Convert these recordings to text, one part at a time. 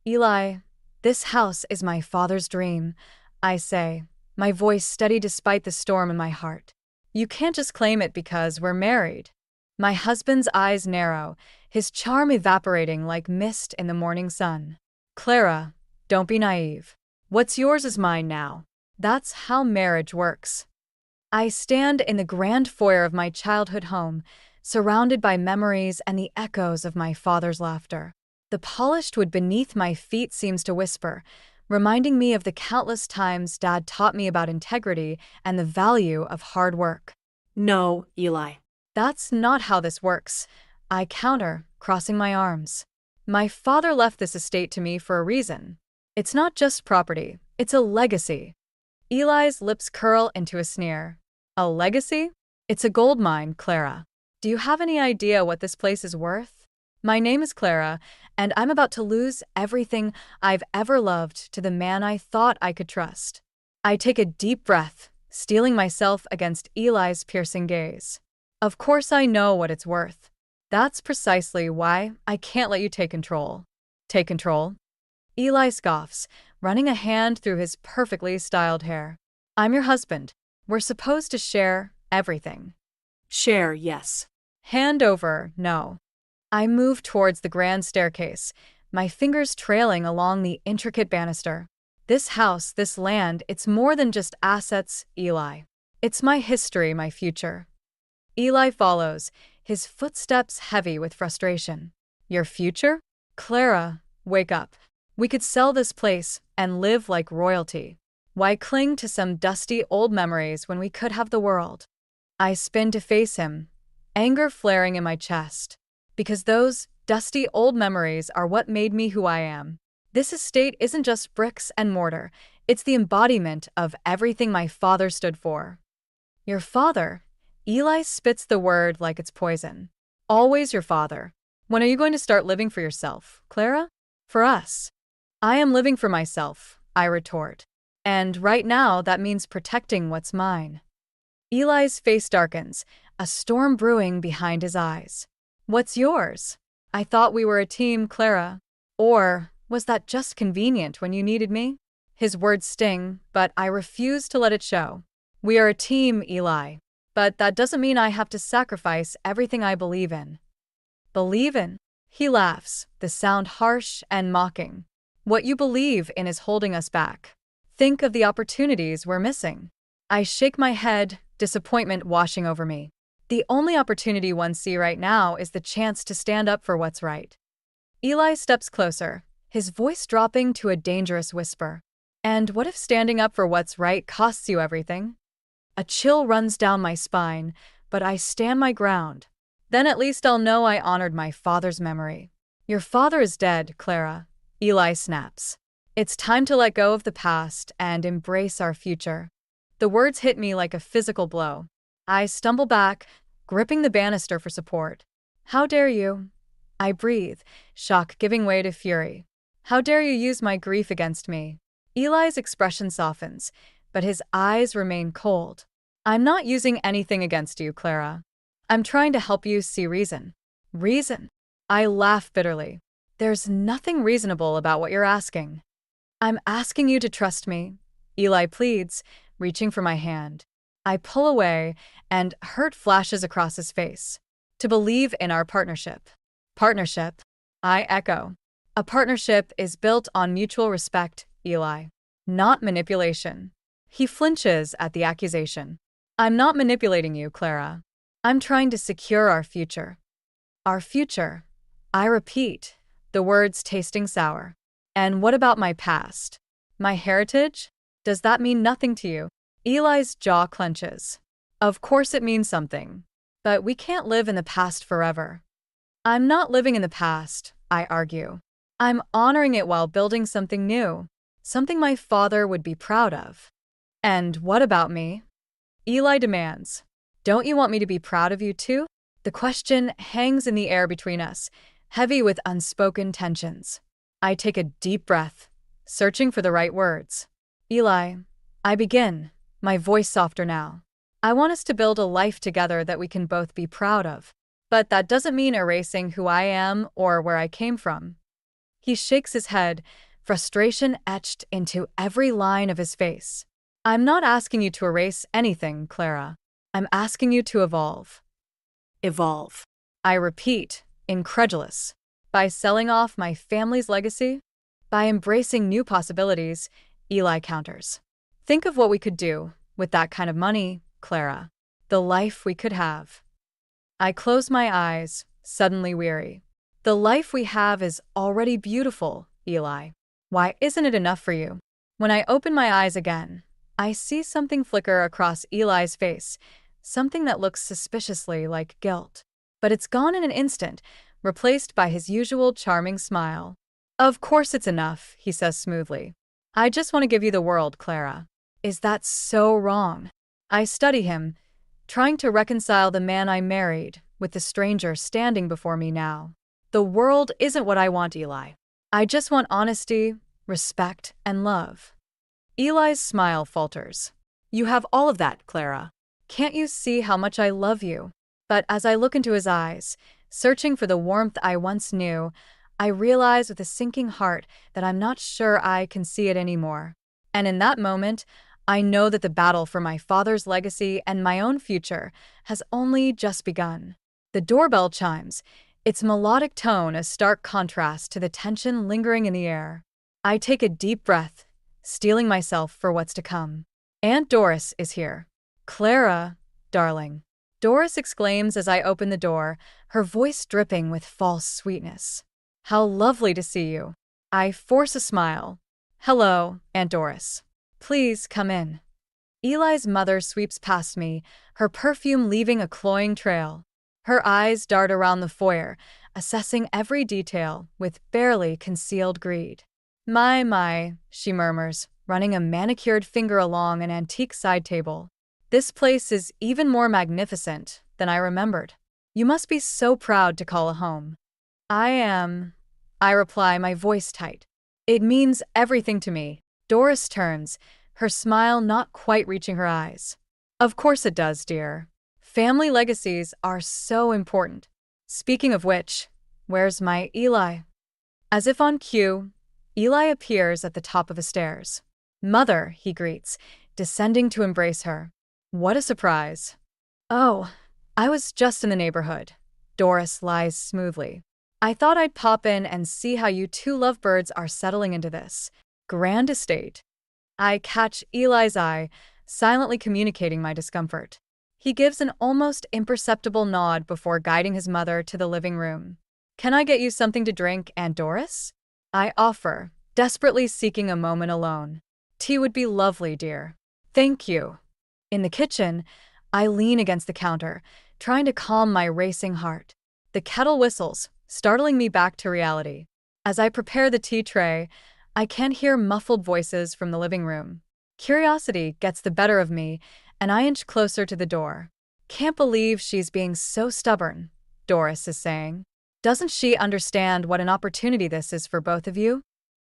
Eli, this house is my father's dream, I say, my voice steady despite the storm in my heart. You can't just claim it because we're married. My husband's eyes narrow, his charm evaporating like mist in the morning sun. Clara, don't be naive. What's yours is mine now. That's how marriage works. I stand in the grand foyer of my childhood home, surrounded by memories and the echoes of my father's laughter. The polished wood beneath my feet seems to whisper, reminding me of the countless times Dad taught me about integrity and the value of hard work. No, Eli. That's not how this works, I counter, crossing my arms. My father left this estate to me for a reason. It's not just property, it's a legacy. Eli's lips curl into a sneer. A legacy? It's a gold mine, Clara. Do you have any idea what this place is worth? My name is Clara, and I'm about to lose everything I've ever loved to the man I thought I could trust. I take a deep breath, steeling myself against Eli's piercing gaze. Of course I know what it's worth. That's precisely why I can't let you take control. Take control? Eli scoffs, running a hand through his perfectly styled hair. I'm your husband. We're supposed to share everything. Share, yes. Hand over, no. I move towards the grand staircase, my fingers trailing along the intricate banister. This house, this land, it's more than just assets, Eli. It's my history, my future. Eli follows, his footsteps heavy with frustration. Your future? Clara, wake up. We could sell this place and live like royalty. Why cling to some dusty old memories when we could have the world? I spin to face him, anger flaring in my chest. Because those dusty old memories are what made me who I am. This estate isn't just bricks and mortar, it's the embodiment of everything my father stood for. Your father? Eli spits the word like it's poison. Always your father. When are you going to start living for yourself, Clara? For us. I am living for myself, I retort. And right now that means protecting what's mine. Eli's face darkens, a storm brewing behind his eyes. What's yours? I thought we were a team, Clara. Or was that just convenient when you needed me? His words sting, but I refuse to let it show. We are a team, Eli. But that doesn't mean I have to sacrifice everything I believe in. Believe in? He laughs, the sound harsh and mocking. What you believe in is holding us back. Think of the opportunities we're missing. I shake my head, disappointment washing over me. The only opportunity one sees right now is the chance to stand up for what's right. Eli steps closer, his voice dropping to a dangerous whisper. And what if standing up for what's right costs you everything? A chill runs down my spine, but I stand my ground. Then at least I'll know I honored my father's memory. Your father is dead, Clara. Eli snaps. It's time to let go of the past and embrace our future. The words hit me like a physical blow. I stumble back, gripping the banister for support. How dare you? I breathe, shock giving way to fury. How dare you use my grief against me? Eli's expression softens, but his eyes remain cold. I'm not using anything against you, Clara. I'm trying to help you see reason. Reason? I laugh bitterly. There's nothing reasonable about what you're asking. I'm asking you to trust me, Eli pleads, reaching for my hand. I pull away, and hurt flashes across his face. To believe in our partnership. Partnership? I echo. A partnership is built on mutual respect, Eli. Not manipulation. He flinches at the accusation. I'm not manipulating you, Clara. I'm trying to secure our future. Our future. I repeat, the words tasting sour. And what about my past? My heritage? Does that mean nothing to you? Eli's jaw clenches. Of course it means something. But we can't live in the past forever. I'm not living in the past, I argue. I'm honoring it while building something new. Something my father would be proud of. And what about me? Eli demands. Don't you want me to be proud of you too? The question hangs in the air between us, heavy with unspoken tensions. I take a deep breath, searching for the right words. Eli, I begin, my voice softer now. I want us to build a life together that we can both be proud of. But that doesn't mean erasing who I am or where I came from. He shakes his head, frustration etched into every line of his face. I'm not asking you to erase anything, Clara. I'm asking you to evolve. Evolve. I repeat, incredulous. By selling off my family's legacy? By embracing new possibilities, Eli counters. Think of what we could do with that kind of money, Clara. The life we could have. I close my eyes, suddenly weary. The life we have is already beautiful, Eli. Why isn't it enough for you? When I open my eyes again, I see something flicker across Eli's face, something that looks suspiciously like guilt. But it's gone in an instant, replaced by his usual charming smile. Of course it's enough, he says smoothly. I just want to give you the world, Clara. Is that so wrong? I study him, trying to reconcile the man I married with the stranger standing before me now. The world isn't what I want, Eli. I just want honesty, respect, and love. Eli's smile falters. You have all of that, Clara. Can't you see how much I love you? But as I look into his eyes, searching for the warmth I once knew, I realize with a sinking heart that I'm not sure I can see it anymore. And in that moment, I know that the battle for my father's legacy and my own future has only just begun. The doorbell chimes, its melodic tone a stark contrast to the tension lingering in the air. I take a deep breath, steeling myself for what's to come. Aunt Doris is here. Clara, darling. Doris exclaims as I open the door, her voice dripping with false sweetness. How lovely to see you. I force a smile. Hello, Aunt Doris. Please come in. Eli's mother sweeps past me, her perfume leaving a cloying trail. Her eyes dart around the foyer, assessing every detail with barely concealed greed. My, she murmurs, running a manicured finger along an antique side table. This place is even more magnificent than I remembered. You must be so proud to call a home. I am, I reply, my voice tight. It means everything to me. Doris turns, her smile not quite reaching her eyes. Of course it does, dear. Family legacies are so important. Speaking of which, where's my Eli? As if on cue, Eli appears at the top of the stairs. Mother, he greets, descending to embrace her. What a surprise. Oh, I was just in the neighborhood. Doris lies smoothly. I thought I'd pop in and see how you two lovebirds are settling into this grand estate. I catch Eli's eye, silently communicating my discomfort. He gives an almost imperceptible nod before guiding his mother to the living room. Can I get you something to drink, Aunt Doris? I offer, desperately seeking a moment alone. Tea would be lovely, dear. Thank you. In the kitchen, I lean against the counter, trying to calm my racing heart. The kettle whistles, startling me back to reality. As I prepare the tea tray, I can hear muffled voices from the living room. Curiosity gets the better of me, and I inch closer to the door. Can't believe she's being so stubborn, Doris is saying. Doesn't she understand what an opportunity this is for both of you?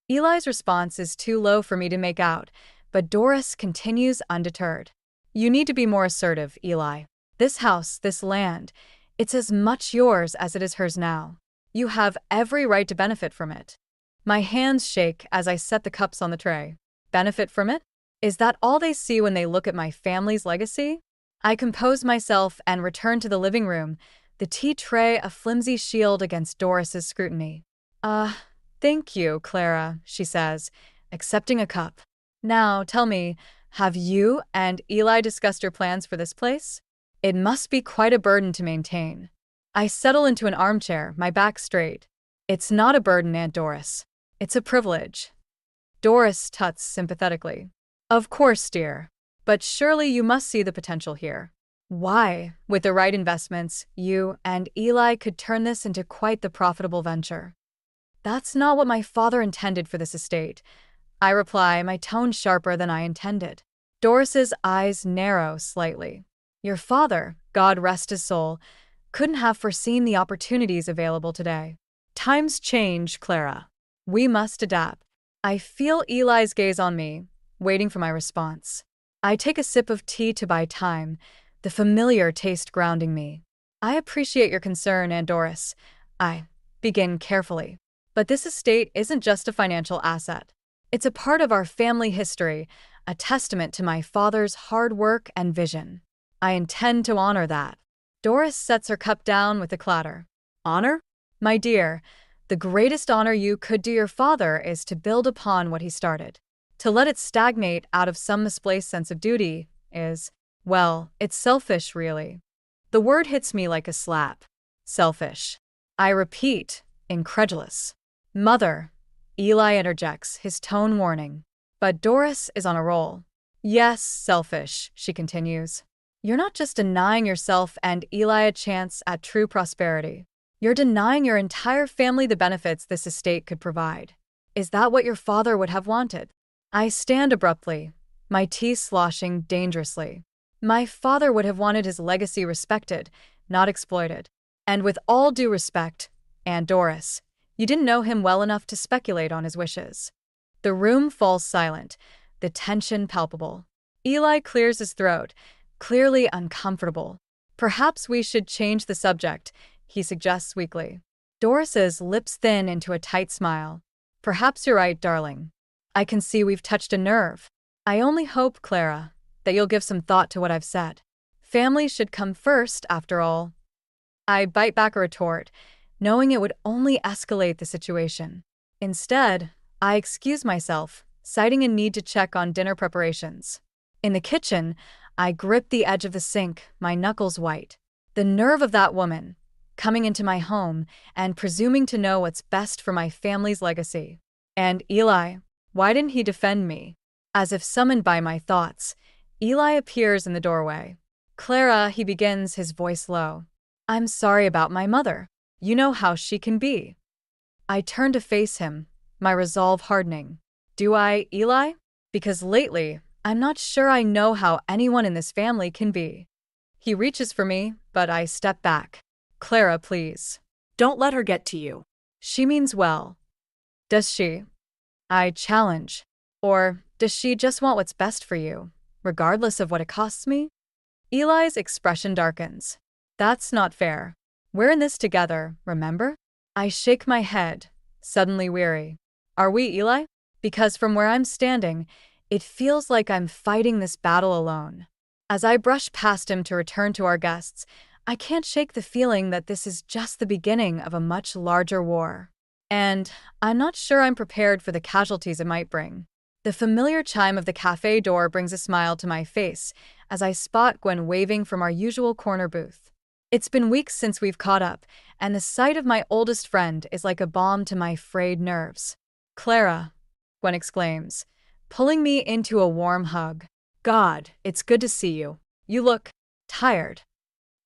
Eli's response is too low for me to make out, but Doris continues undeterred. You need to be more assertive, Eli. This house, this land, it's as much yours as it is hers now. You have every right to benefit from it. My hands shake as I set the cups on the tray. Benefit from it? Is that all they see when they look at my family's legacy? I compose myself and return to the living room, the tea tray a flimsy shield against Doris's scrutiny. Thank you, Clara, she says, accepting a cup. Now, tell me, have you and Eli discussed your plans for this place? It must be quite a burden to maintain. I settle into an armchair, my back straight. It's not a burden, Aunt Doris. It's a privilege. Doris tuts sympathetically. Of course, dear. But surely you must see the potential here. Why, with the right investments, you and Eli could turn this into quite the profitable venture. That's not what my father intended for this estate, I reply, my tone sharper than I intended. Doris's eyes narrow slightly. Your father, God rest his soul, couldn't have foreseen the opportunities available today. Times change, Clara. We must adapt. I feel Eli's gaze on me, waiting for my response. I take a sip of tea to buy time, the familiar taste grounding me. I appreciate your concern, Aunt Doris. I begin carefully. But this estate isn't just a financial asset. It's a part of our family history, a testament to my father's hard work and vision. I intend to honor that. Doris sets her cup down with a clatter. Honor? My dear, the greatest honor you could do your father is to build upon what he started. To let it stagnate out of some misplaced sense of duty is, well, it's selfish, really. The word hits me like a slap. Selfish. I repeat, incredulous. Mother, Eli interjects, his tone warning. But Doris is on a roll. Yes, selfish, she continues. You're not just denying yourself and Eli a chance at true prosperity. You're denying your entire family the benefits this estate could provide. Is that what your father would have wanted? I stand abruptly, my teeth sloshing dangerously. My father would have wanted his legacy respected, not exploited. And with all due respect, Aunt Doris, you didn't know him well enough to speculate on his wishes. The room falls silent, the tension palpable. Eli clears his throat, clearly uncomfortable. Perhaps we should change the subject, he suggests weakly. Doris's lips thin into a tight smile. Perhaps you're right, darling. I can see we've touched a nerve. I only hope, Clara, that you'll give some thought to what I've said. Family should come first, after all. I bite back a retort, knowing it would only escalate the situation. Instead, I excuse myself, citing a need to check on dinner preparations. In the kitchen, I grip the edge of the sink, my knuckles white. The nerve of that woman, coming into my home and presuming to know what's best for my family's legacy. And Eli, why didn't he defend me? As if summoned by my thoughts, Eli appears in the doorway. Clara, he begins, his voice low. I'm sorry about my mother. You know how she can be. I turn to face him, my resolve hardening. Do I, Eli? Because lately, I'm not sure I know how anyone in this family can be. He reaches for me, but I step back. Clara, please. Don't let her get to you. She means well. Does she? I challenge. Or does she just want what's best for you, regardless of what it costs me? Eli's expression darkens. That's not fair. We're in this together, remember? I shake my head, suddenly weary. Are we, Eli? Because from where I'm standing, it feels like I'm fighting this battle alone. As I brush past him to return to our guests, I can't shake the feeling that this is just the beginning of a much larger war. And I'm not sure I'm prepared for the casualties it might bring. The familiar chime of the cafe door brings a smile to my face as I spot Gwen waving from our usual corner booth. It's been weeks since we've caught up, and the sight of my oldest friend is like a balm to my frayed nerves. Clara, Gwen exclaims, pulling me into a warm hug. God, it's good to see you. You look tired.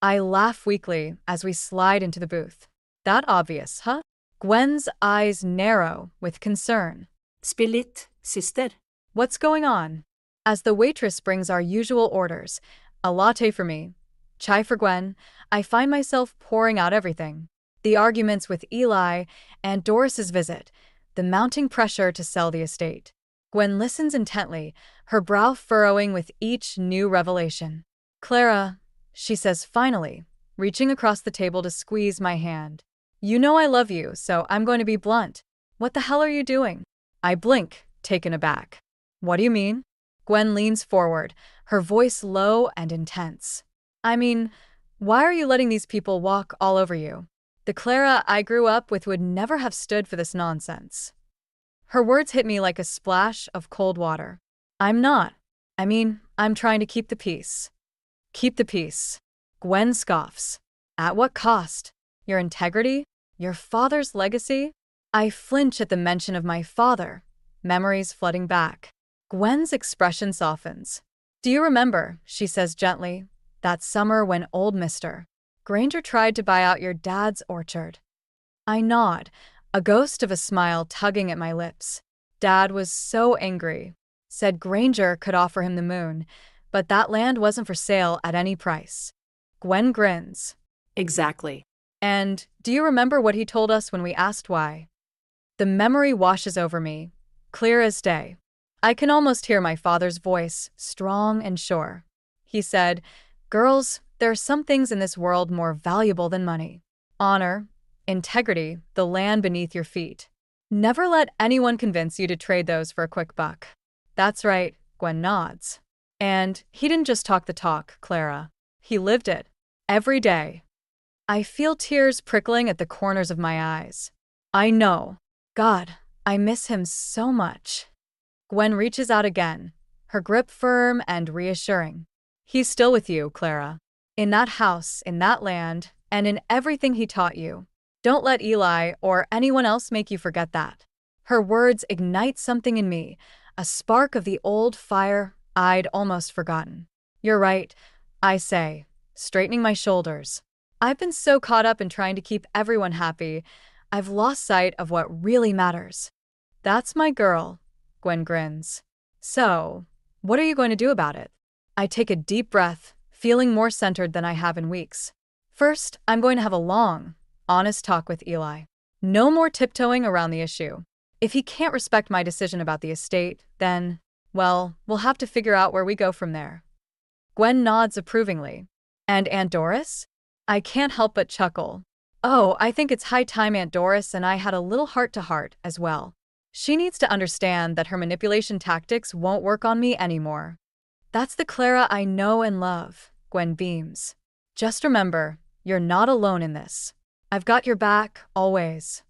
I laugh weakly as we slide into the booth. That obvious, huh? Gwen's eyes narrow with concern. Spill litt, sister. What's going on? As the waitress brings our usual orders, a latte for me, chai for Gwen, I find myself pouring out everything. The arguments with Eli and Doris's visit, the mounting pressure to sell the estate. Gwen listens intently, her brow furrowing with each new revelation. Clara, she says finally, reaching across the table to squeeze my hand. You know I love you, so I'm going to be blunt. What the hell are you doing? I blink, taken aback. What do you mean? Gwen leans forward, her voice low and intense. I mean, why are you letting these people walk all over you? The Clara I grew up with would never have stood for this nonsense. Her words hit me like a splash of cold water. I'm not. I'm trying to keep the peace. Keep the peace. Gwen scoffs. At what cost? Your integrity? Your father's legacy? I flinch at the mention of my father, memories flooding back. Gwen's expression softens. Do you remember, she says gently, that summer when old Mr. Granger tried to buy out your dad's orchard? I nod, a ghost of a smile tugging at my lips. Dad was so angry. Said Granger could offer him the moon, but that land wasn't for sale at any price. Gwen grins. Exactly. And do you remember what he told us when we asked why? The memory washes over me, clear as day. I can almost hear my father's voice, strong and sure. He said, "Girls, there are some things in this world more valuable than money. Honor, integrity, the land beneath your feet. Never let anyone convince you to trade those for a quick buck. That's right, Gwen nods. And he didn't just talk the talk, Clara. He lived it. Every day. I feel tears prickling at the corners of my eyes. I know. God, I miss him so much. Gwen reaches out again, her grip firm and reassuring. He's still with you, Clara. In that house, in that land, and in everything he taught you. Don't let Eli or anyone else make you forget that. Her words ignite something in me, a spark of the old fire I'd almost forgotten. You're right, I say, straightening my shoulders. I've been so caught up in trying to keep everyone happy, I've lost sight of what really matters. That's my girl, Gwen grins. So, what are you going to do about it? I take a deep breath, feeling more centered than I have in weeks. First, I'm going to have a long, honest talk with Eli. No more tiptoeing around the issue. If he can't respect my decision about the estate, then, well, we'll have to figure out where we go from there. Gwen nods approvingly. And Aunt Doris? I can't help but chuckle. Oh, I think it's high time Aunt Doris and I had a little heart-to-heart as well. She needs to understand that her manipulation tactics won't work on me anymore. That's the Clara I know and love, Gwen beams. Just remember, you're not alone in this. I've got your back, always.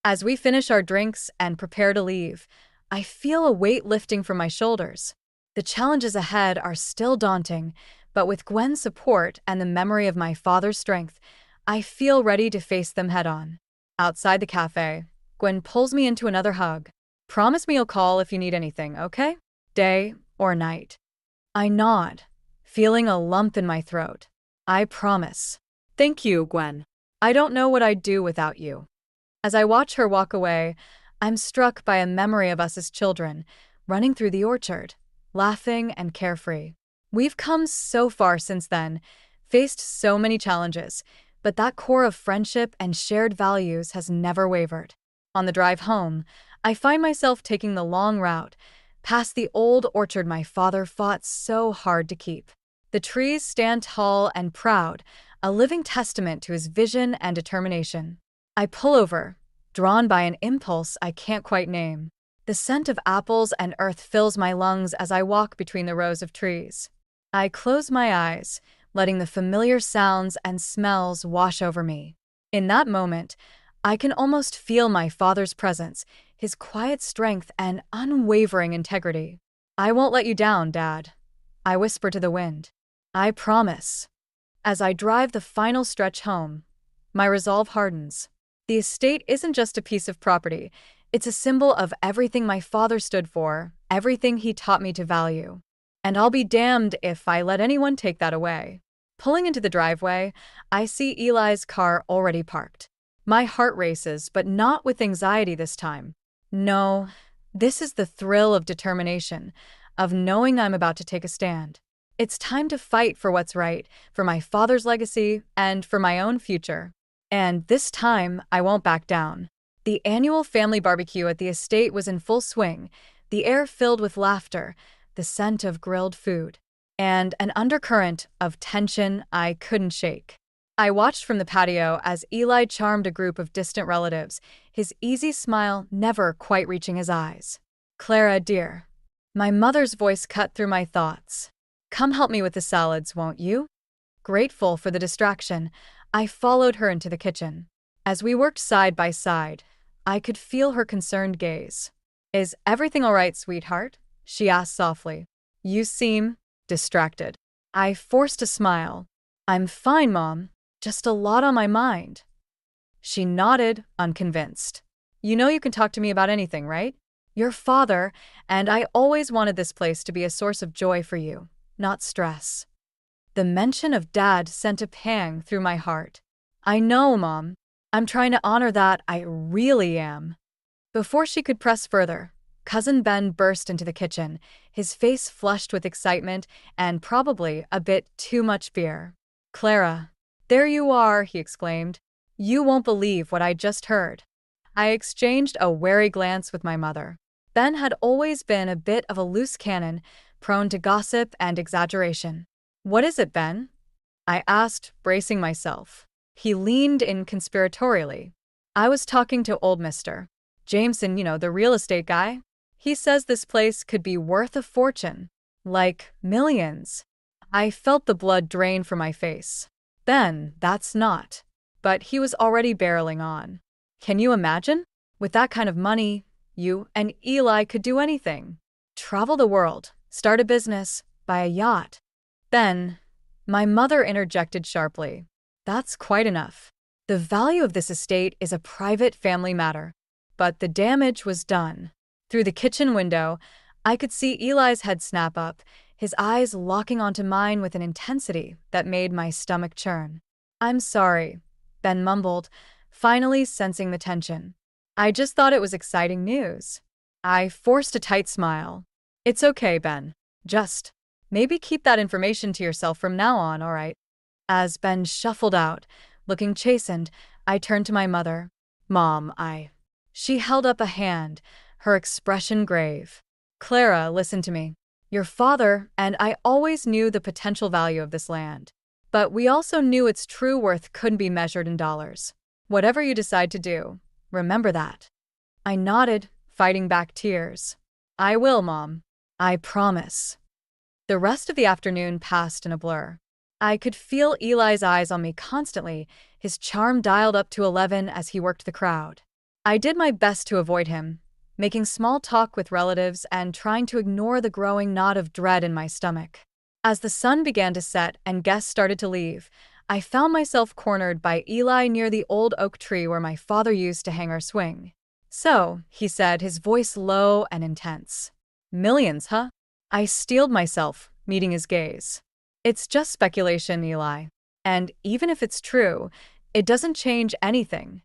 As we finish our drinks and prepare to leave, I feel a weight lifting from my shoulders. The challenges ahead are still daunting, but with Gwen's support and the memory of my father's strength, I feel ready to face them head-on. Outside the cafe, Gwen pulls me into another hug. Promise me you'll call if you need anything, okay? Day or night. I nod, feeling a lump in my throat. I promise. Thank you, Gwen. I don't know what I'd do without you. As I watch her walk away, I'm struck by a memory of us as children, running through the orchard, laughing and carefree. We've come so far since then, faced so many challenges, but that core of friendship and shared values has never wavered. On the drive home, I find myself taking the long route, past the old orchard my father fought so hard to keep. The trees stand tall and proud, a living testament to his vision and determination. I pull over, drawn by an impulse I can't quite name. The scent of apples and earth fills my lungs as I walk between the rows of trees. I close my eyes, letting the familiar sounds and smells wash over me. In that moment, I can almost feel my father's presence, his quiet strength and unwavering integrity. I won't let you down, Dad, I whisper to the wind. I promise. As I drive the final stretch home, my resolve hardens. The estate isn't just a piece of property, it's a symbol of everything my father stood for, everything he taught me to value. And I'll be damned if I let anyone take that away. Pulling into the driveway, I see Eli's car already parked. My heart races, but not with anxiety this time. No, this is the thrill of determination, of knowing I'm about to take a stand. It's time to fight for what's right, for my father's legacy, and for my own future. And this time, I won't back down. The annual family barbecue at the estate was in full swing, the air filled with laughter, the scent of grilled food, and an undercurrent of tension I couldn't shake. I watched from the patio as Eli charmed a group of distant relatives, his easy smile never quite reaching his eyes. Clara, dear. My mother's voice cut through my thoughts. Come help me with the salads, won't you? Grateful for the distraction, I followed her into the kitchen. As we worked side by side, I could feel her concerned gaze. Is everything all right, sweetheart? She asked softly. You seem distracted. I forced a smile. I'm fine, Mom. Just a lot on my mind. She nodded, unconvinced. You know you can talk to me about anything, right? Your father, and I always wanted this place to be a source of joy for you, not stress. The mention of Dad sent a pang through my heart. I know, Mom. I'm trying to honor that, I really am. Before she could press further, Cousin Ben burst into the kitchen, his face flushed with excitement and probably a bit too much fear. Clara, there you are, he exclaimed. You won't believe what I just heard. I exchanged a wary glance with my mother. Ben had always been a bit of a loose cannon, prone to gossip and exaggeration. What is it, Ben? I asked, bracing myself. He leaned in conspiratorially. I was talking to old Mister. Jameson, the real estate guy. He says this place could be worth a fortune. Like millions. I felt the blood drain from my face. Ben, that's not. But he was already barreling on. Can you imagine? With that kind of money, you and Eli could do anything. Travel the world, start a business, buy a yacht. Ben, my mother interjected sharply. That's quite enough. The value of this estate is a private family matter. But the damage was done. Through the kitchen window, I could see Eli's head snap up, his eyes locking onto mine with an intensity that made my stomach churn. I'm sorry, Ben mumbled, finally sensing the tension. I just thought it was exciting news. I forced a tight smile. It's okay, Ben. Just maybe keep that information to yourself from now on, all right? As Ben shuffled out, looking chastened, I turned to my mother. Mom, She held up a hand, her expression grave. Clara, listen to me. Your father and I always knew the potential value of this land. But we also knew its true worth couldn't be measured in dollars. Whatever you decide to do, remember that. I nodded, fighting back tears. I will, Mom. I promise. The rest of the afternoon passed in a blur. I could feel Eli's eyes on me constantly, his charm dialed up to 11 as he worked the crowd. I did my best to avoid him, making small talk with relatives and trying to ignore the growing knot of dread in my stomach. As the sun began to set and guests started to leave, I found myself cornered by Eli near the old oak tree where my father used to hang our swing. So, he said, his voice low and intense. Millions, huh? I steeled myself, meeting his gaze. It's just speculation, Eli. And even if it's true, it doesn't change anything.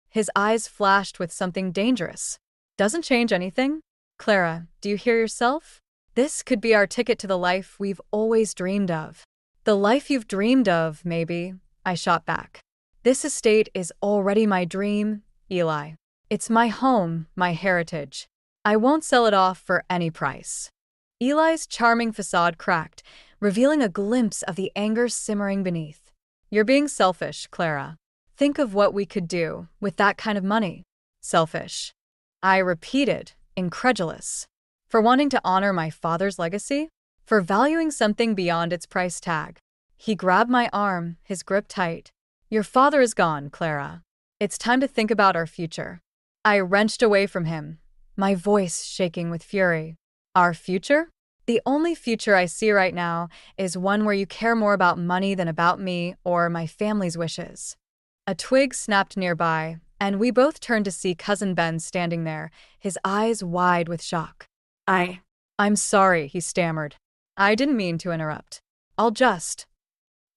His eyes flashed with something dangerous. Doesn't change anything? Clara, do you hear yourself? This could be our ticket to the life we've always dreamed of. The life you've dreamed of, maybe, I shot back. This estate is already my dream, Eli. It's my home, my heritage. I won't sell it off for any price. Eli's charming facade cracked, revealing a glimpse of the anger simmering beneath. You're being selfish, Clara. Think of what we could do with that kind of money. Selfish. I repeated, incredulous. For wanting to honor my father's legacy? For valuing something beyond its price tag? He grabbed my arm, his grip tight. Your father is gone, Clara. It's time to think about our future. I wrenched away from him, my voice shaking with fury. Our future? The only future I see right now is one where you care more about money than about me or my family's wishes. A twig snapped nearby, and we both turned to see Cousin Ben standing there, his eyes wide with shock. I'm sorry, he stammered. I didn't mean to interrupt. I'll just.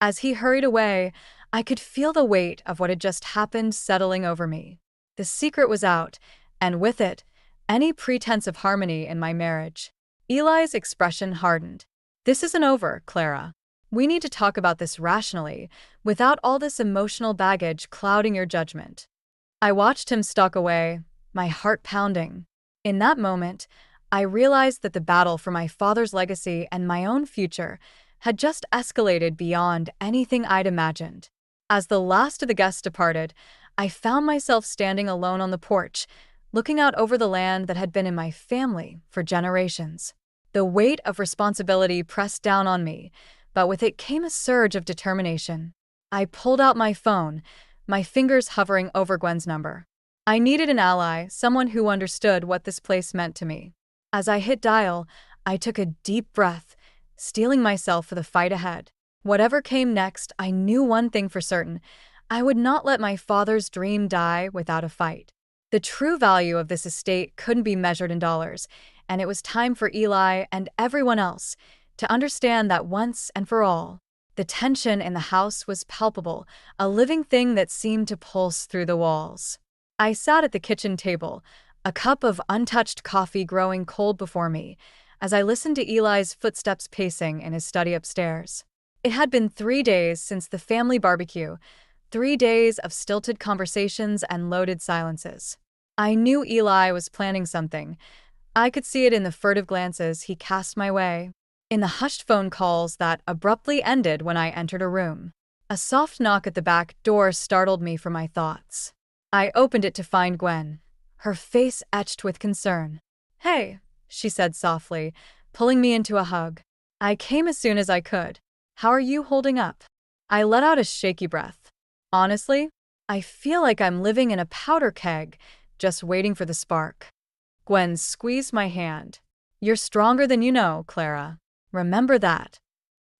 As he hurried away, I could feel the weight of what had just happened settling over me. The secret was out, and with it, any pretense of harmony in my marriage. Eli's expression hardened. This isn't over, Clara. We need to talk about this rationally, without all this emotional baggage clouding your judgment. I watched him stalk away, my heart pounding. In that moment, I realized that the battle for my father's legacy and my own future had just escalated beyond anything I'd imagined. As the last of the guests departed, I found myself standing alone on the porch, looking out over the land that had been in my family for generations. The weight of responsibility pressed down on me, but with it came a surge of determination. I pulled out my phone, my fingers hovering over Gwen's number. I needed an ally, someone who understood what this place meant to me. As I hit dial, I took a deep breath, steeling myself for the fight ahead. Whatever came next, I knew one thing for certain. I would not let my father's dream die without a fight. The true value of this estate couldn't be measured in dollars, and it was time for Eli and everyone else to understand that once and for all. The tension in the house was palpable, a living thing that seemed to pulse through the walls. I sat at the kitchen table, a cup of untouched coffee growing cold before me, as I listened to Eli's footsteps pacing in his study upstairs. It had been 3 days since the family barbecue, 3 days of stilted conversations and loaded silences. I knew Eli was planning something. I could see it in the furtive glances he cast my way, in the hushed phone calls that abruptly ended when I entered a room. A soft knock at the back door startled me from my thoughts. I opened it to find Gwen, her face etched with concern. "Hey," she said softly, pulling me into a hug. "I came as soon as I could. How are you holding up?" I let out a shaky breath. "Honestly, I feel like I'm living in a powder keg, just waiting for the spark." Gwen squeezed my hand. "You're stronger than you know, Clara. Remember that."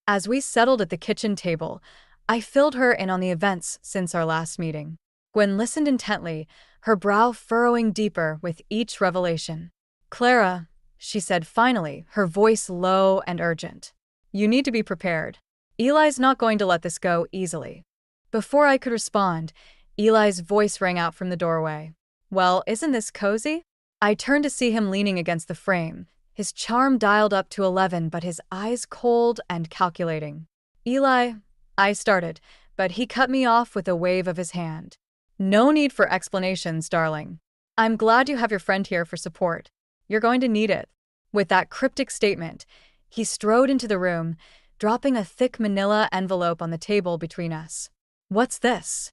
As we settled at the kitchen table, I filled her in on the events since our last meeting. Gwen listened intently, her brow furrowing deeper with each revelation. "Clara," she said finally, her voice low and urgent. "You need to be prepared. Eli's not going to let this go easily." Before I could respond, Eli's voice rang out from the doorway. "Well, isn't this cozy?" I turned to see him leaning against the frame, his charm dialed up to 11 but his eyes cold and calculating. "Eli," I started, but he cut me off with a wave of his hand. "No need for explanations, darling. I'm glad you have your friend here for support. You're going to need it." With that cryptic statement, he strode into the room, dropping a thick manila envelope on the table between us. "What's this?"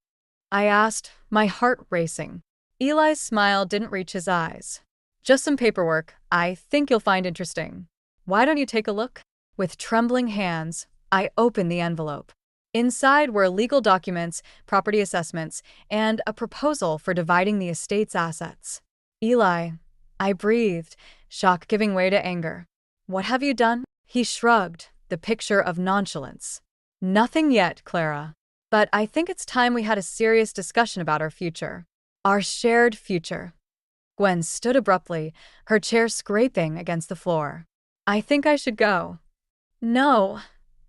I asked, my heart racing. Eli's smile didn't reach his eyes. "Just some paperwork I think you'll find interesting. Why don't you take a look?" With trembling hands, I opened the envelope. Inside were legal documents, property assessments, and a proposal for dividing the estate's assets. "Eli," I breathed, shock giving way to anger. "What have you done?" He shrugged, the picture of nonchalance. "Nothing yet, Clara. But I think it's time we had a serious discussion about our future. Our shared future." Gwen stood abruptly, her chair scraping against the floor. "I think I should go." "No,"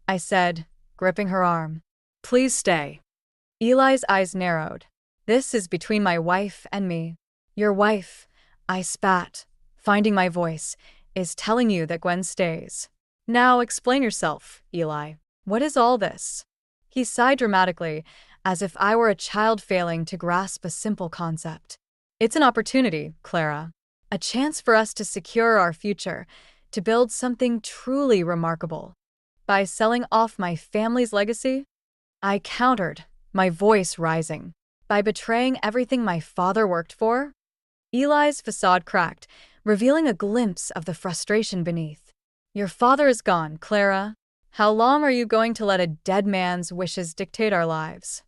I said, gripping her arm. "Please stay." Eli's eyes narrowed. "This is between my wife and me. Your wife," I spat, finding my voice, "is telling you that Gwen stays. Now explain yourself, Eli. What is all this?" He sighed dramatically, as if I were a child failing to grasp a simple concept. "It's an opportunity, Clara. A chance for us to secure our future, to build something truly remarkable. By selling off my family's legacy?" I countered, my voice rising. "By betraying everything my father worked for?" Eli's facade cracked, revealing a glimpse of the frustration beneath. "Your father is gone, Clara. How long are you going to let a dead man's wishes dictate our lives?"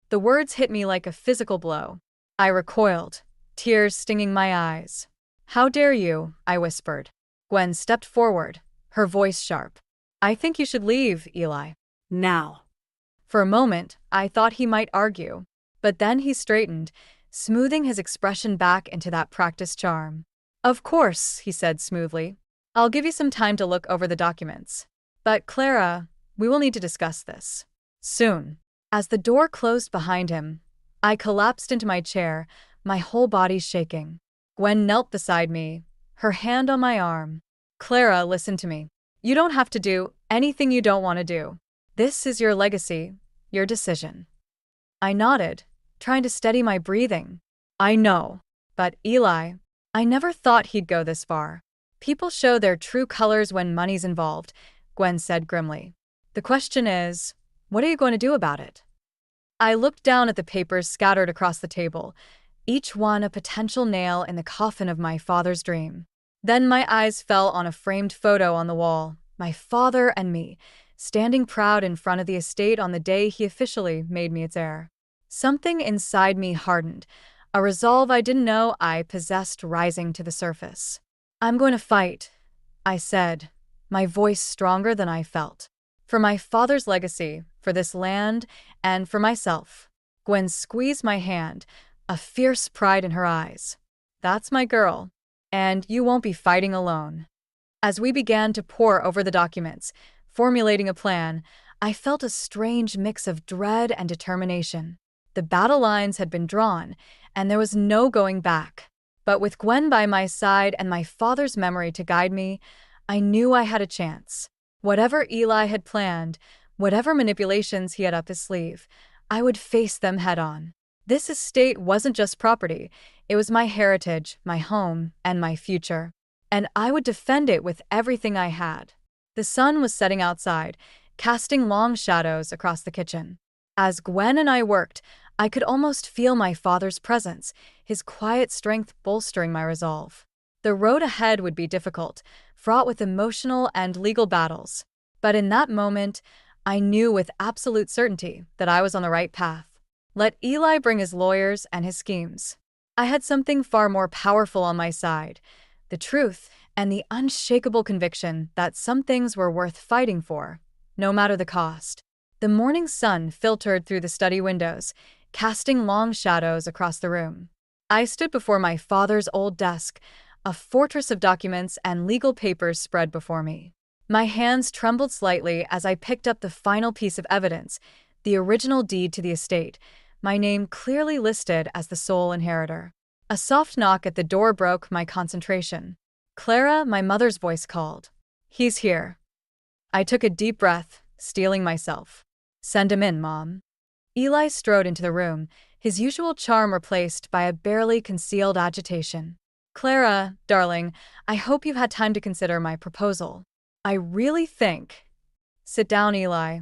The words hit me like a physical blow. I recoiled, tears stinging my eyes. "How dare you?" I whispered. Gwen stepped forward, her voice sharp. "I think you should leave, Eli." Now. For a moment, I thought he might argue, but then he straightened, smoothing his expression back into that practiced charm. "Of course," he said smoothly. "I'll give you some time to look over the documents. But, Clara, we will need to discuss this. Soon." As the door closed behind him, I collapsed into my chair, my whole body shaking. Gwen knelt beside me, her hand on my arm. "Clara, listen to me. You don't have to do anything you don't want to do. This is your legacy, your decision." I nodded, trying to steady my breathing. "I know. But Eli, I never thought he'd go this far." "People show their true colors when money's involved," Gwen said grimly. "The question is, what are you going to do about it?" I looked down at the papers scattered across the table, each one a potential nail in the coffin of my father's dream. Then my eyes fell on a framed photo on the wall, my father and me, standing proud in front of the estate on the day he officially made me its heir. Something inside me hardened, a resolve I didn't know I possessed rising to the surface. "I'm going to fight," I said, my voice stronger than I felt. "For my father's legacy, for this land, and for myself." Gwen squeezed my hand, a fierce pride in her eyes. "That's my girl. And you won't be fighting alone." As we began to pore over the documents, formulating a plan, I felt a strange mix of dread and determination. The battle lines had been drawn, and there was no going back. But with Gwen by my side and my father's memory to guide me, I knew I had a chance. Whatever Eli had planned, whatever manipulations he had up his sleeve, I would face them head-on. This estate wasn't just property, it was my heritage, my home, and my future. And I would defend it with everything I had. The sun was setting outside, casting long shadows across the kitchen. As Gwen and I worked, I could almost feel my father's presence, his quiet strength bolstering my resolve. The road ahead would be difficult, fraught with emotional and legal battles. But in that moment, I knew with absolute certainty that I was on the right path. Let Eli bring his lawyers and his schemes. I had something far more powerful on my side: the truth and the unshakable conviction that some things were worth fighting for, no matter the cost. The morning sun filtered through the study windows, casting long shadows across the room. I stood before my father's old desk, a fortress of documents and legal papers spread before me. My hands trembled slightly as I picked up the final piece of evidence, the original deed to the estate, my name clearly listed as the sole inheritor. A soft knock at the door broke my concentration. "Clara," my mother's voice called. "He's here." I took a deep breath, steeling myself. "Send him in, Mom." Eli strode into the room, his usual charm replaced by a barely concealed agitation. "Clara, darling, I hope you've had time to consider my proposal. I really think—" "Sit down, Eli,"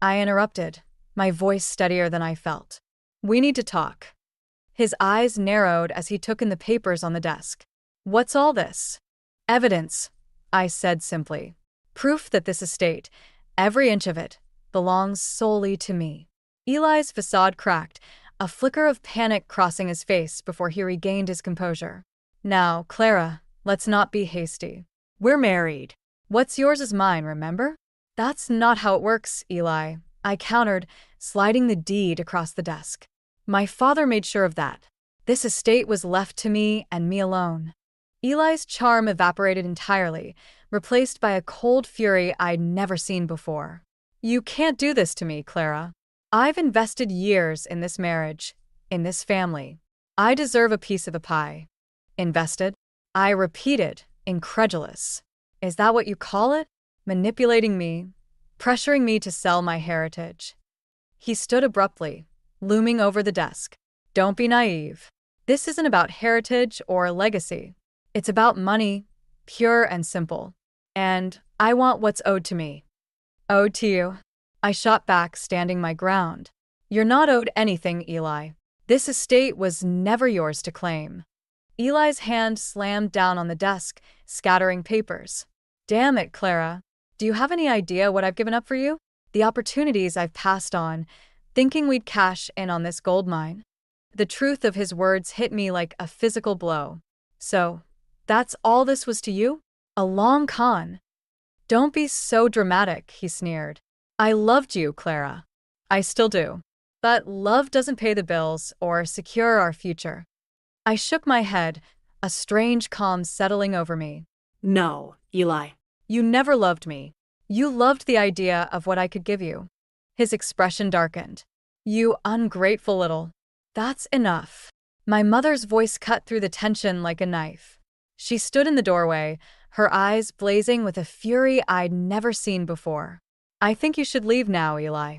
I interrupted, my voice steadier than I felt. "We need to talk." His eyes narrowed as he took in the papers on the desk. "What's all this?" "Evidence," I said simply. "Proof that this estate, every inch of it, belongs solely to me." Eli's facade cracked, a flicker of panic crossing his face before he regained his composure. "Now, Clara, let's not be hasty. We're married. What's yours is mine, remember?" "That's not how it works, Eli," I countered, sliding the deed across the desk. "My father made sure of that. This estate was left to me and me alone." Eli's charm evaporated entirely, replaced by a cold fury I'd never seen before. "You can't do this to me, Clara. I've invested years in this marriage, in this family. I deserve a piece of the pie." "Invested?" I repeated, incredulous. "Is that what you call it? Manipulating me, pressuring me to sell my heritage?" He stood abruptly, looming over the desk. "Don't be naive. This isn't about heritage or legacy. It's about money, pure and simple. And I want what's owed to me." "Owed to you?" I shot back, standing my ground. "You're not owed anything, Eli. This estate was never yours to claim." Eli's hand slammed down on the desk, scattering papers. "Damn it, Clara. Do you have any idea what I've given up for you? The opportunities I've passed on, thinking we'd cash in on this gold mine?" The truth of his words hit me like a physical blow. "So, that's all this was to you? A long con?" "Don't be so dramatic," he sneered. "I loved you, Clara. I still do. But love doesn't pay the bills or secure our future." I shook my head, a strange calm settling over me. No, Eli. "You never loved me. You loved the idea of what I could give you." His expression darkened. "You ungrateful little—" "That's enough." My mother's voice cut through the tension like a knife. She stood in the doorway, her eyes blazing with a fury I'd never seen before. "I think you should leave now, Eli."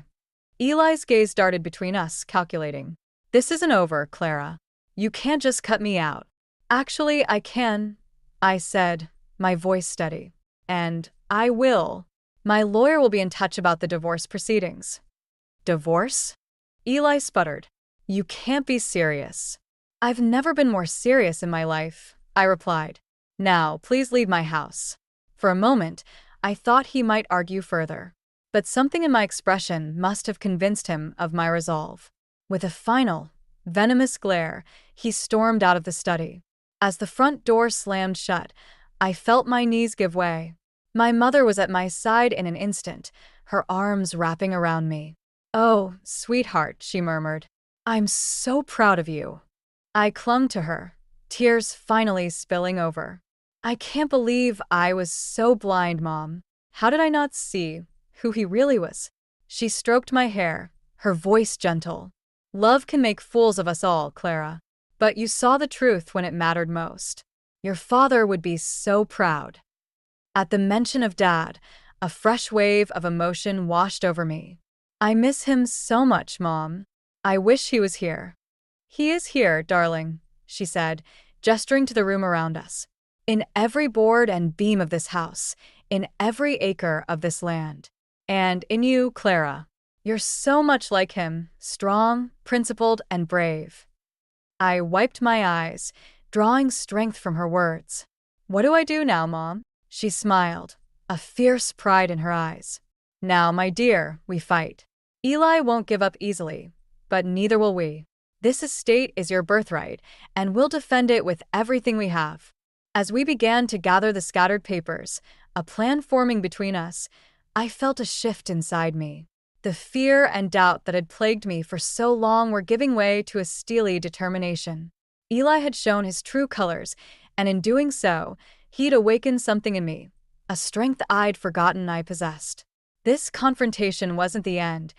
Eli's gaze darted between us, calculating. "This isn't over, Clara. You can't just cut me out." "Actually, I can," I said, my voice steady. "And I will. My lawyer will be in touch about the divorce proceedings." "Divorce?" Eli sputtered. "You can't be serious." "I've never been more serious in my life," I replied. "Now, please leave my house." For a moment, I thought he might argue further. But something in my expression must have convinced him of my resolve. With a final, venomous glare, he stormed out of the study. As the front door slammed shut, I felt my knees give way. My mother was at my side in an instant, her arms wrapping around me. "Oh, sweetheart," she murmured. "I'm so proud of you." I clung to her, tears finally spilling over. "I can't believe I was so blind, Mom. How did I not see who he really was?" She stroked my hair, her voice gentle. "Love can make fools of us all, Clara. But you saw the truth when it mattered most. Your father would be so proud." At the mention of Dad, a fresh wave of emotion washed over me. "I miss him so much, Mom. I wish he was here." "He is here, darling," she said, gesturing to the room around us. "In every board and beam of this house, in every acre of this land. And in you, Clara." You're so much like him, strong, principled, and brave. I wiped my eyes, drawing strength from her words. What do I do now, Mom? She smiled, a fierce pride in her eyes. Now, my dear, we fight. Eli won't give up easily, but neither will we. This estate is your birthright, and we'll defend it with everything we have. As we began to gather the scattered papers, a plan forming between us, I felt a shift inside me. The fear and doubt that had plagued me for so long were giving way to a steely determination. Eli had shown his true colors, and in doing so, he'd awakened something in me, a strength I'd forgotten I possessed. This confrontation wasn't the end.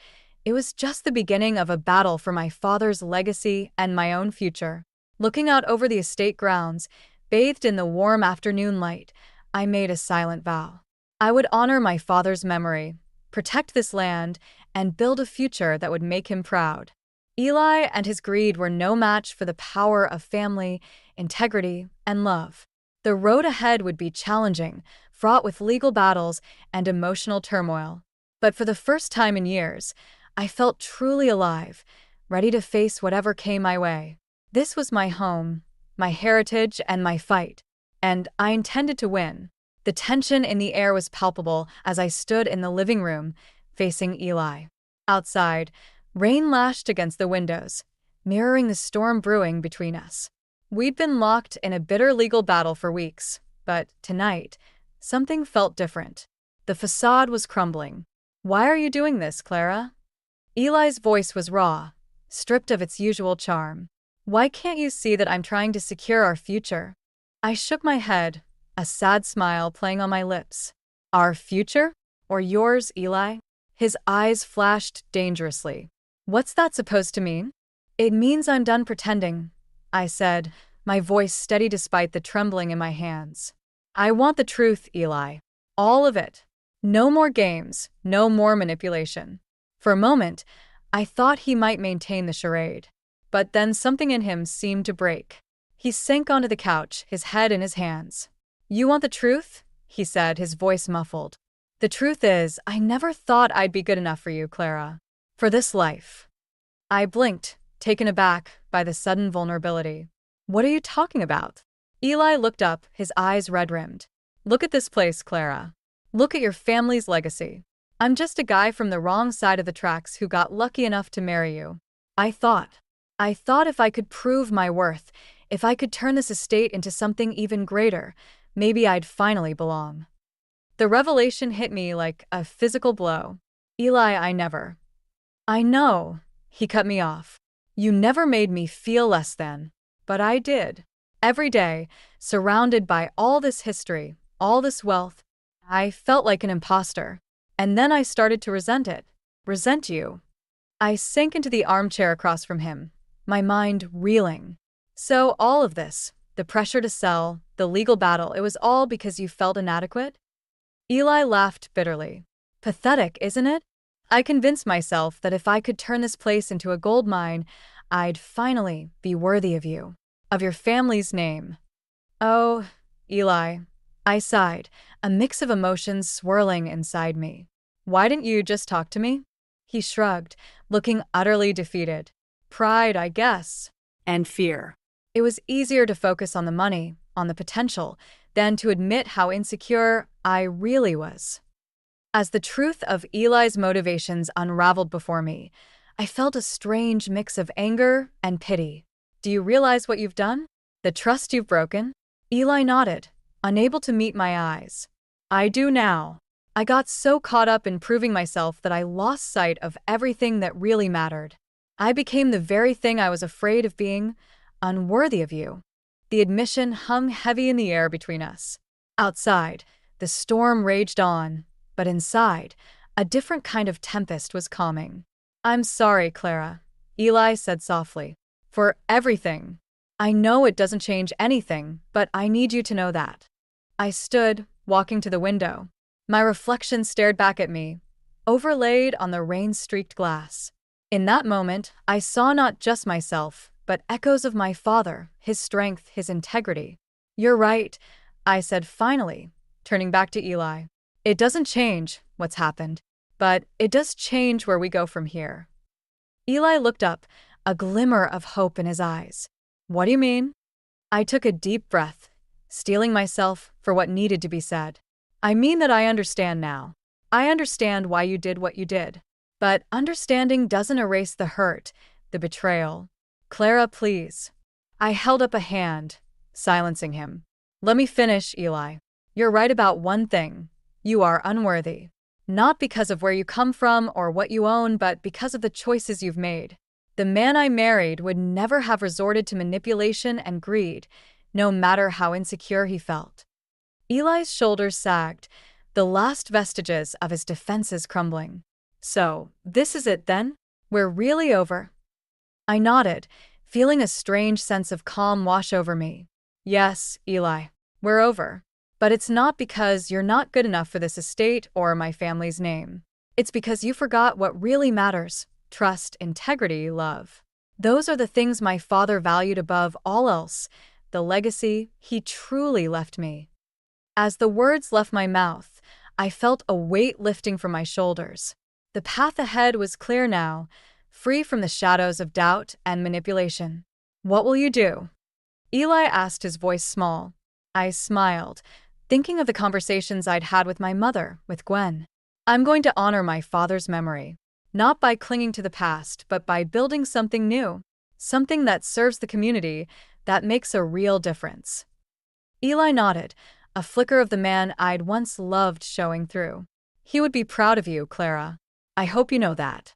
It was just the beginning of a battle for my father's legacy and my own future. Looking out over the estate grounds, bathed in the warm afternoon light, I made a silent vow. I would honor my father's memory, protect this land, and build a future that would make him proud. Eli and his greed were no match for the power of family, integrity, and love. The road ahead would be challenging, fraught with legal battles and emotional turmoil. But for the first time in years, I felt truly alive, ready to face whatever came my way. This was my home, my heritage, and my fight, and I intended to win. The tension in the air was palpable as I stood in the living room, facing Eli. Outside, rain lashed against the windows, mirroring the storm brewing between us. We'd been locked in a bitter legal battle for weeks, but tonight, something felt different. The facade was crumbling. Why are you doing this, Clara? Eli's voice was raw, stripped of its usual charm. Why can't you see that I'm trying to secure our future? I shook my head, a sad smile playing on my lips. Our future? Or yours, Eli? His eyes flashed dangerously. What's that supposed to mean? It means I'm done pretending, I said, my voice steady despite the trembling in my hands. I want the truth, Eli. All of it. No more games, no more manipulation. For a moment, I thought he might maintain the charade. But then something in him seemed to break. He sank onto the couch, his head in his hands. You want the truth? He said, his voice muffled. The truth is, I never thought I'd be good enough for you, Clara. For this life. I blinked, taken aback by the sudden vulnerability. What are you talking about? Eli looked up, his eyes red-rimmed. Look at this place, Clara. Look at your family's legacy. I'm just a guy from the wrong side of the tracks who got lucky enough to marry you. I thought if I could prove my worth, if I could turn this estate into something even greater, maybe I'd finally belong. The revelation hit me like a physical blow. Eli, I know, he cut me off. You never made me feel less than. But I did. Every day, surrounded by all this history, all this wealth, I felt like an imposter. And then I started to resent it. Resent you. I sank into the armchair across from him, my mind reeling. So all of this, the pressure to sell, the legal battle, it was all because you felt inadequate? Eli laughed bitterly. Pathetic, isn't it? I convinced myself that if I could turn this place into a gold mine, I'd finally be worthy of you, of your family's name. Oh, Eli, I sighed, a mix of emotions swirling inside me. Why didn't you just talk to me? He shrugged, looking utterly defeated. Pride, I guess. And fear. It was easier to focus on the money, on the potential, than to admit how insecure I really was. As the truth of Eli's motivations unraveled before me, I felt a strange mix of anger and pity. Do you realize what you've done? The trust you've broken? Eli nodded, unable to meet my eyes. I do now. I got so caught up in proving myself that I lost sight of everything that really mattered. I became the very thing I was afraid of being, unworthy of you. The admission hung heavy in the air between us. Outside, the storm raged on, but inside, a different kind of tempest was calming. I'm sorry, Clara, Eli said softly, for everything. I know it doesn't change anything, but I need you to know that. I stood, walking to the window. My reflection stared back at me, overlaid on the rain-streaked glass. In that moment, I saw not just myself, but echoes of my father, his strength, his integrity. You're right, I said finally, turning back to Eli. It doesn't change what's happened. but it does change where we go from here. Eli looked up, a glimmer of hope in his eyes. What do you mean? I took a deep breath, steeling myself for what needed to be said. I mean that I understand now. I understand why you did what you did. But understanding doesn't erase the hurt, the betrayal. Clara, please. I held up a hand, silencing him. Let me finish, Eli. You're right about one thing. You are unworthy. Not because of where you come from or what you own, but because of the choices you've made. The man I married would never have resorted to manipulation and greed, no matter how insecure he felt. Eli's shoulders sagged, the last vestiges of his defenses crumbling. So, this is it then? We're really over? I nodded, feeling a strange sense of calm wash over me. Yes, Eli, we're over. But it's not because you're not good enough for this estate or my family's name. It's because you forgot what really matters: trust, integrity, love. Those are the things my father valued above all else, the legacy he truly left me. As the words left my mouth, I felt a weight lifting from my shoulders. The path ahead was clear now, free from the shadows of doubt and manipulation. What will you do? Eli asked, his voice small. I smiled, thinking of the conversations I'd had with my mother, with Gwen. I'm going to honor my father's memory, not by clinging to the past, but by building something new, something that serves the community, that makes a real difference. Eli nodded, a flicker of the man I'd once loved showing through. He would be proud of you, Clara. I hope you know that.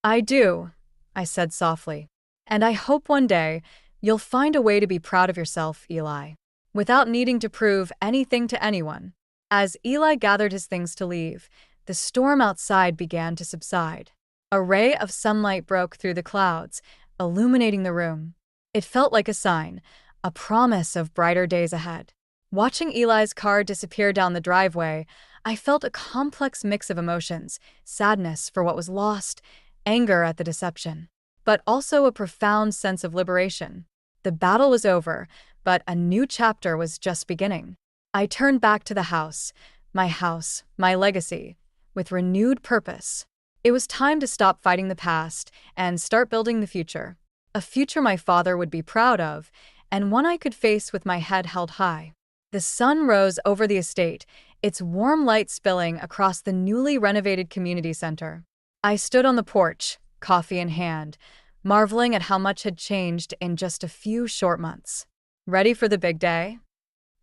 I do, I said softly. And I hope one day you'll find a way to be proud of yourself, Eli, without needing to prove anything to anyone. As Eli gathered his things to leave, the storm outside began to subside. A ray of sunlight broke through the clouds, illuminating the room. It felt like a sign, a promise of brighter days ahead. Watching Eli's car disappear down the driveway, I felt a complex mix of emotions: sadness for what was lost, anger at the deception, but also a profound sense of liberation. The battle was over, but a new chapter was just beginning. I turned back to the house, my legacy, with renewed purpose. It was time to stop fighting the past and start building the future. A future my father would be proud of, and one I could face with my head held high. The sun rose over the estate, its warm light spilling across the newly renovated community center. I stood on the porch, coffee in hand, marveling at how much had changed in just a few short months. Ready for the big day?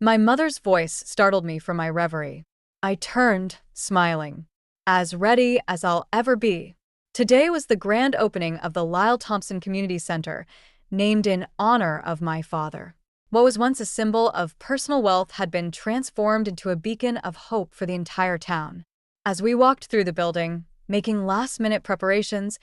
My mother's voice startled me from my reverie. I turned, smiling. As ready as I'll ever be. Today was the grand opening of the Lyle Thompson Community Center, named in honor of my father. What was once a symbol of personal wealth had been transformed into a beacon of hope for the entire town. As we walked through the building, making last-minute preparations,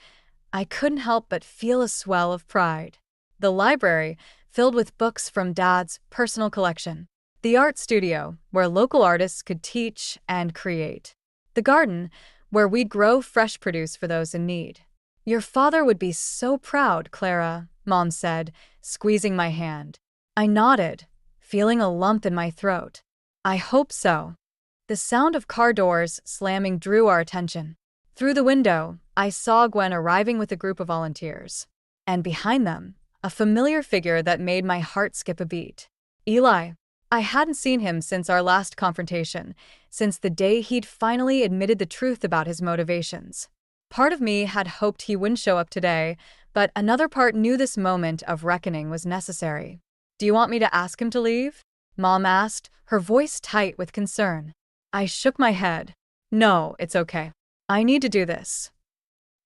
I couldn't help but feel a swell of pride. The library, filled with books from Dad's personal collection. The art studio, where local artists could teach and create. The garden, where we'd grow fresh produce for those in need. Your father would be so proud, Clara, Mom said, squeezing my hand. I nodded, feeling a lump in my throat. I hope so. The sound of car doors slamming drew our attention. Through the window, I saw Gwen arriving with a group of volunteers. And behind them, a familiar figure that made my heart skip a beat. Eli. I hadn't seen him since our last confrontation, since the day he'd finally admitted the truth about his motivations. Part of me had hoped he wouldn't show up today, but another part knew this moment of reckoning was necessary. Do you want me to ask him to leave? Mom asked, her voice tight with concern. I shook my head. No, it's okay. I need to do this.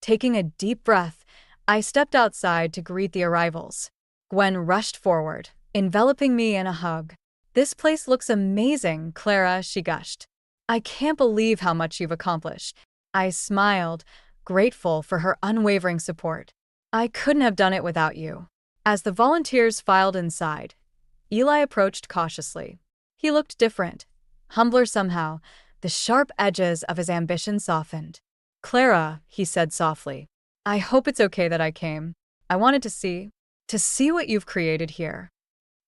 Taking a deep breath, I stepped outside to greet the arrivals. Gwen rushed forward, enveloping me in a hug. This place looks amazing, Clara, she gushed. I can't believe how much you've accomplished. I smiled, grateful for her unwavering support. I couldn't have done it without you. As the volunteers filed inside, Eli approached cautiously. He looked different, humbler somehow, the sharp edges of his ambition softened. Clara, he said softly, I hope it's okay that I came. I wanted to see what you've created here.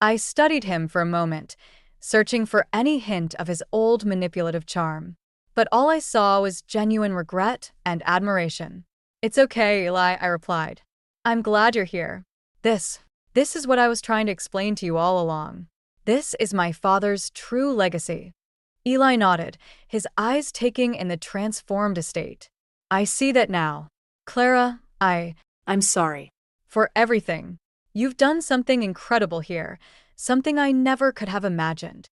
I studied him for a moment, searching for any hint of his old manipulative charm. but all I saw was genuine regret and admiration. "It's okay, Eli," I replied. "I'm glad you're here. This, this is what I was trying to explain to you all along. This is my father's true legacy." Eli nodded, his eyes taking in the transformed estate. "I see that now. Clara, I'm sorry. for everything. You've done something incredible here, something I never could have imagined."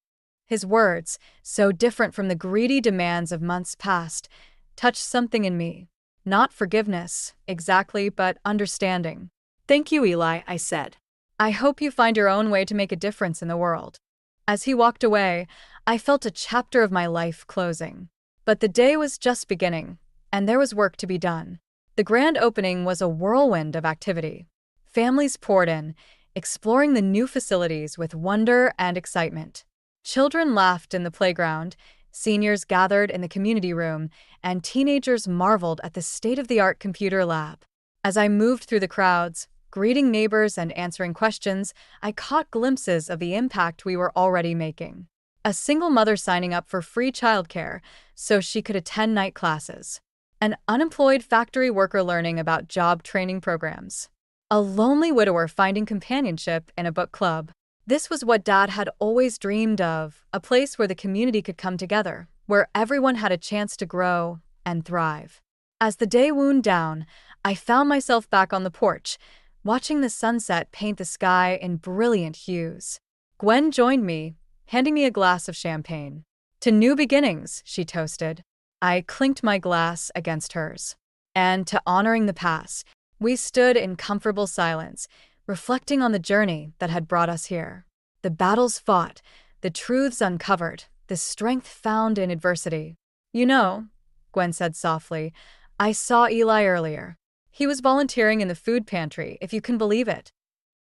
His words, so different from the greedy demands of months past, touched something in me. Not forgiveness, exactly, but understanding. Thank you, Eli, I said. "I hope you find your own way to make a difference in the world." As he walked away, I felt a chapter of my life closing. But the day was just beginning, and there was work to be done. The grand opening was a whirlwind of activity. Families poured in, exploring the new facilities with wonder and excitement. Children laughed in the playground, seniors gathered in the community room, and teenagers marveled at the state-of-the-art computer lab. As I moved through the crowds, greeting neighbors and answering questions, I caught glimpses of the impact we were already making. A single mother signing up for free childcare so she could attend night classes. An unemployed factory worker learning about job training programs. A lonely widower finding companionship in a book club. This was what Dad had always dreamed of, a place where the community could come together, where everyone had a chance to grow and thrive. As the day wound down, I found myself back on the porch, watching the sunset paint the sky in brilliant hues. Gwen joined me, handing me a glass of champagne. "To new beginnings," she toasted. I clinked my glass against hers. "And to honoring the past." We stood in comfortable silence, reflecting on the journey that had brought us here. The battles fought, the truths uncovered, the strength found in adversity. "You know," Gwen said softly, "I saw Eli earlier. He was volunteering in the food pantry, if you can believe it."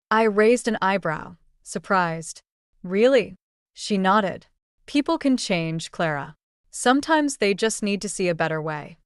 I raised an eyebrow, surprised. "Really?" She nodded. "People can change, Clara. Sometimes they just need to see a better way."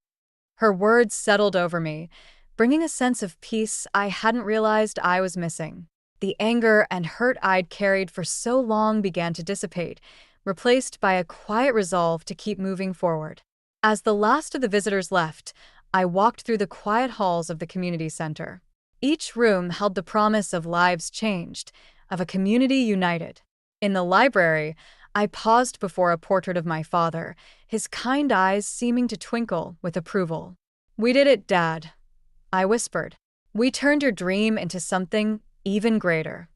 Her words settled over me, bringing a sense of peace I hadn't realized I was missing. The anger and hurt I'd carried for so long began to dissipate, replaced by a quiet resolve to keep moving forward. As the last of the visitors left, I walked through the quiet halls of the community center. Each room held the promise of lives changed, of a community united. In the library, I paused before a portrait of my father, his kind eyes seeming to twinkle with approval. "We did it, Dad," I whispered. "We turned your dream into something even greater."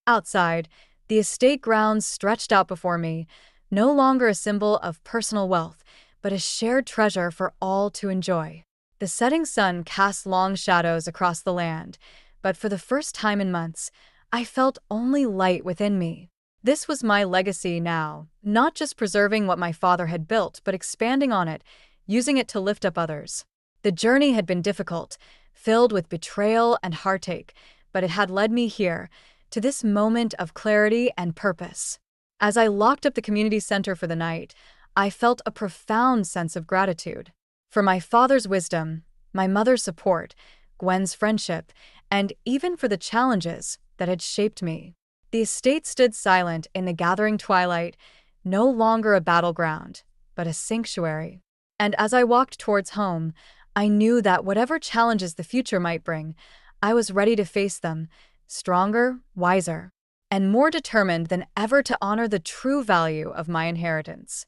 Outside, the estate grounds stretched out before me, no longer a symbol of personal wealth, but a shared treasure for all to enjoy. The setting sun cast long shadows across the land, but for the first time in months, I felt only light within me. This was my legacy now, not just preserving what my father had built, but expanding on it, using it to lift up others. The journey had been difficult, filled with betrayal and heartache, but it had led me here, to this moment of clarity and purpose. As I locked up the community center for the night, I felt a profound sense of gratitude. For my father's wisdom, my mother's support, Gwen's friendship, and even for the challenges that had shaped me. The estate stood silent in the gathering twilight, no longer a battleground, but a sanctuary. And as I walked towards home, I knew that whatever challenges the future might bring, I was ready to face them, stronger, wiser, and more determined than ever to honor the true value of my inheritance.